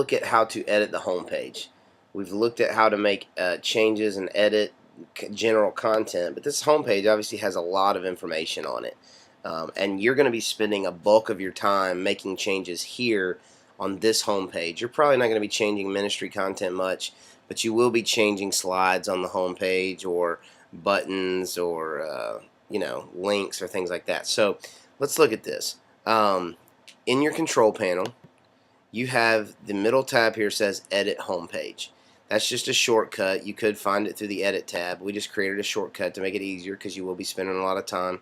look at how to edit the home page. We've looked at how to make changes and edit general content, but this home page obviously has a lot of information on it. And you're going to be spending a bulk of your time making changes here on this home page. You're probably not going to be changing ministry content much, but you will be changing slides on the home page, or buttons, or links or things like that. So let's look at this. In your control panel, you have the middle tab here says Edit Home Page. That's just a shortcut. You could find it through the Edit tab. We just created a shortcut to make it easier because you will be spending a lot of time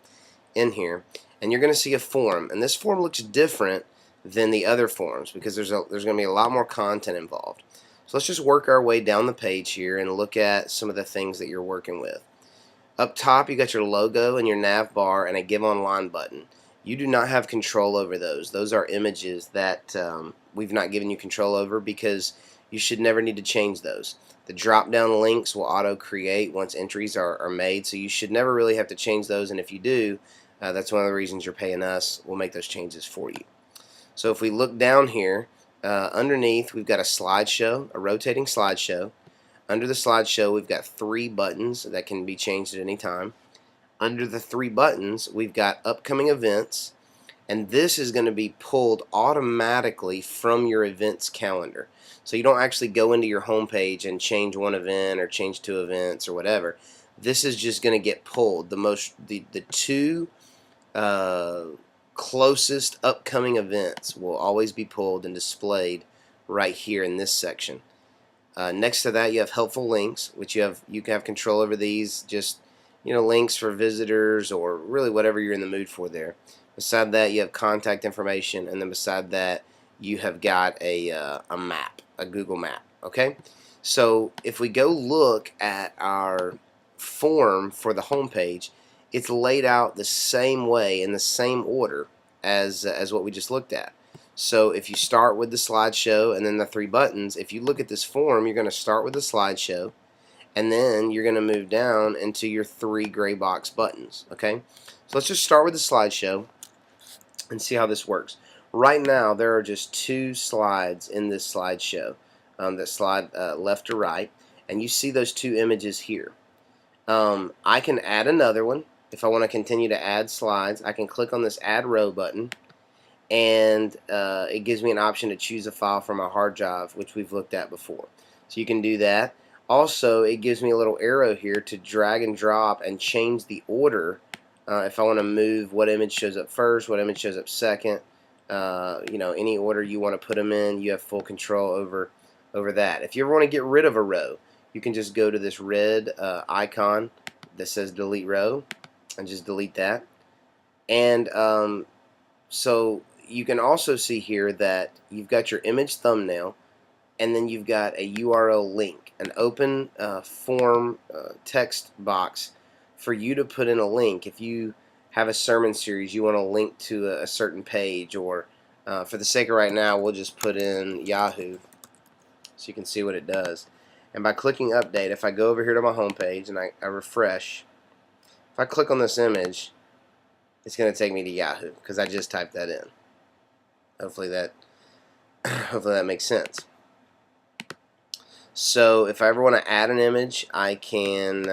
in here. And you're going to see a form, and this form looks different than the other forms because there's going to be a lot more content involved. So let's just work our way down the page here and look at some of the things that you're working with. Up top, you got your logo and your nav bar and a Give Online button. You do not have control over those. Those are images that we've not given you control over because you should never need to change those. The drop down links will auto create once entries are made, so you should never really have to change those, and if you do, that's one of the reasons you're paying us. We'll make those changes for you. So if we look down here, underneath we've got a slideshow, a rotating slideshow. Under the slideshow we've got 3 buttons that can be changed at any time. Under the 3 buttons we've got upcoming events, and this is going to be pulled automatically from your events calendar. So you don't actually go into your home page and change one event or change 2 events or whatever. This is just going to get pulled. The 2 closest upcoming events will always be pulled and displayed right here in this section. Next to that you have helpful links, which you can have control over these. Just links for visitors or really whatever you're in the mood for there. Beside that you have contact information, and then beside that you have got a map, a Google map. Okay, so if we go look at our form for the home page, it's laid out the same way in the same order as what we just looked at. So if you start with the slideshow and then the 3 buttons, if you look at this form, you're going to start with the slideshow, and then you're going to move down into your 3 gray box buttons. Okay, so let's just start with the slideshow and see how this works. Right now there are just 2 slides in this slideshow that slide left to right, and you see those 2 images here. I can add another one. If I want to continue to add slides, I can click on this Add Row button, and it gives me an option to choose a file from my hard drive, which we've looked at before. So you can do that. Also, it gives me a little arrow here to drag and drop and change the order. If I want to move what image shows up first, what image shows up second, any order you want to put them in, you have full control over that. If you ever want to get rid of a row, you can just go to this red icon that says Delete Row and just delete that. And so you can also see here that you've got your image thumbnail, and then you've got a URL link, an open form text box for you to put in a link. If you have a sermon series, you want to link to a certain page, or for the sake of right now, we'll just put in Yahoo so you can see what it does. And by clicking update, if I go over here to my home page and I refresh, if I click on this image, it's going to take me to Yahoo because I just typed that in. Hopefully that makes sense. So if I ever want to add an image, I can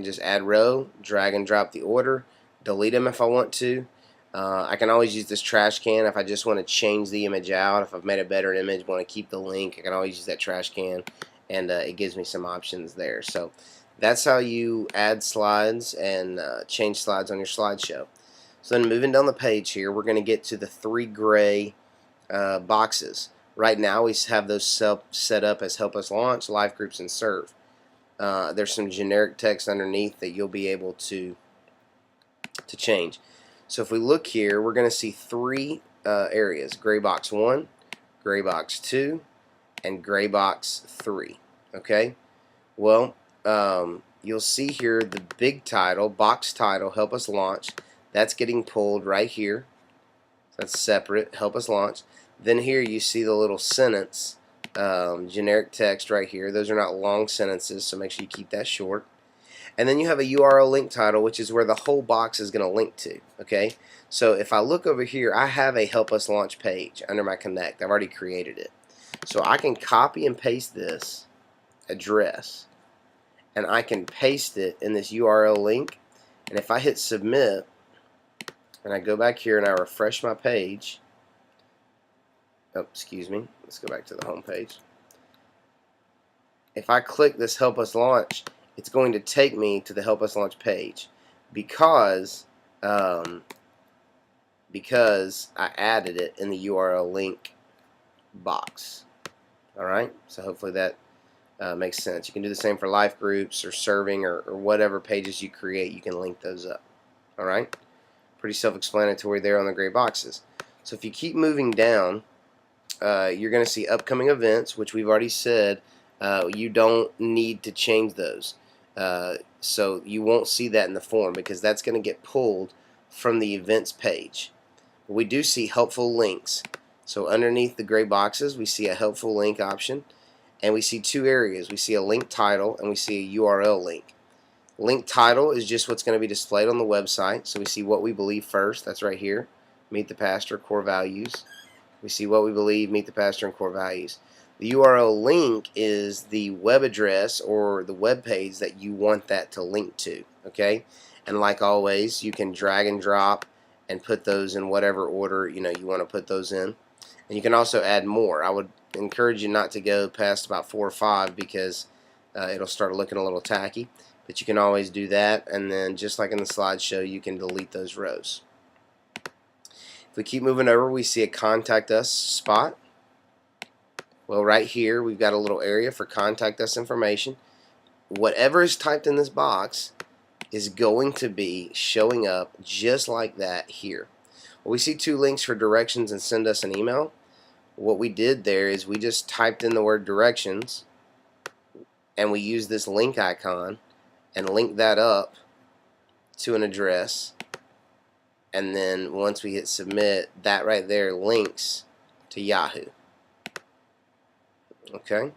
just add row, drag and drop the order, delete them if I want to. I can always use this trash can if I just want to change the image out. If I've made a better image, want to keep the link, I can always use that trash can, and it gives me some options there. So that's how you add slides and change slides on your slideshow. So then moving down the page here, we're going to get to the 3 gray boxes. Right now we have those set up as Help Us Launch, Life Groups, and Serve. There's some generic text underneath that you'll be able to change. So if we look here, we're going to see 3 areas: gray box 1, gray box 2, and gray box 3. Okay, well, you'll see here the big title, box title, Help Us Launch. That's getting pulled right here. That's separate, Help Us Launch. Then here you see the little sentence, generic text right here. Those are not long sentences, so make sure you keep that short. And then you have a URL link title, which is where the whole box is going to link to. Okay, so if I look over here, I have a Help Us Launch page under my Connect. I've already created it. So I can copy and paste this address, and I can paste it in this URL link. And if I hit submit, and I go back here and I refresh my page, oh, excuse me, let's go back to the home page. If I click this Help Us Launch, it's going to take me to the Help Us Launch page because I added it in the URL link box. Alright, so hopefully that makes sense. You can do the same for life groups or serving or whatever pages you create. You can link those up. Alright, pretty self-explanatory there on the gray boxes. So if you keep moving down, you're going to see upcoming events, which we've already said you don't need to change those. So you won't see that in the form because that's going to get pulled from the events page. We do see helpful links. So underneath the gray boxes, we see a helpful link option, and we see two areas. We see a link title and we see a URL link. Link title is just what's going to be displayed on the website. So we see what we believe first. That's right here. Meet the Pastor, core values. We see what we believe, meet the pastor, and core values. The URL link is the web address or the web page that you want that to link to. Okay, and like always, you can drag and drop and put those in whatever order you want to put those in. And you can also add more. I would encourage you not to go past about 4 or 5 because it'll start looking a little tacky. But you can always do that, and then just like in the slideshow, you can delete those rows. If we keep moving over, we see a Contact Us spot. Well, right here, we've got a little area for Contact Us information. Whatever is typed in this box is going to be showing up just like that here. Well, we see 2 links for directions and send us an email. What we did there is we just typed in the word directions, and we used this link icon and linked that up to an address. And then once we hit submit, that right there links to Yahoo. Okay.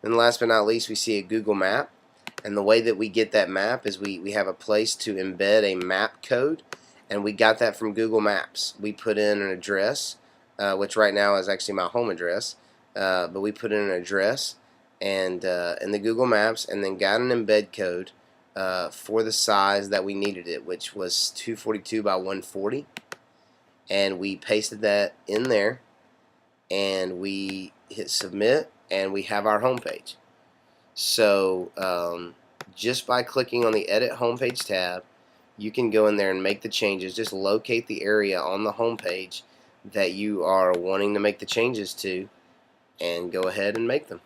And last but not least, we see a Google map. And the way that we get that map is we have a place to embed a map code. And we got that from Google Maps. We put in an address, which right now is actually my home address. But we put in an address and in the Google Maps, and then got an embed code for the size that we needed it, which was 242 by 140, and we pasted that in there, and we hit submit, and we have our home page. So just by clicking on the edit homepage tab, you can go in there and make the changes. Just locate the area on the home page that you are wanting to make the changes to, and go ahead and make them.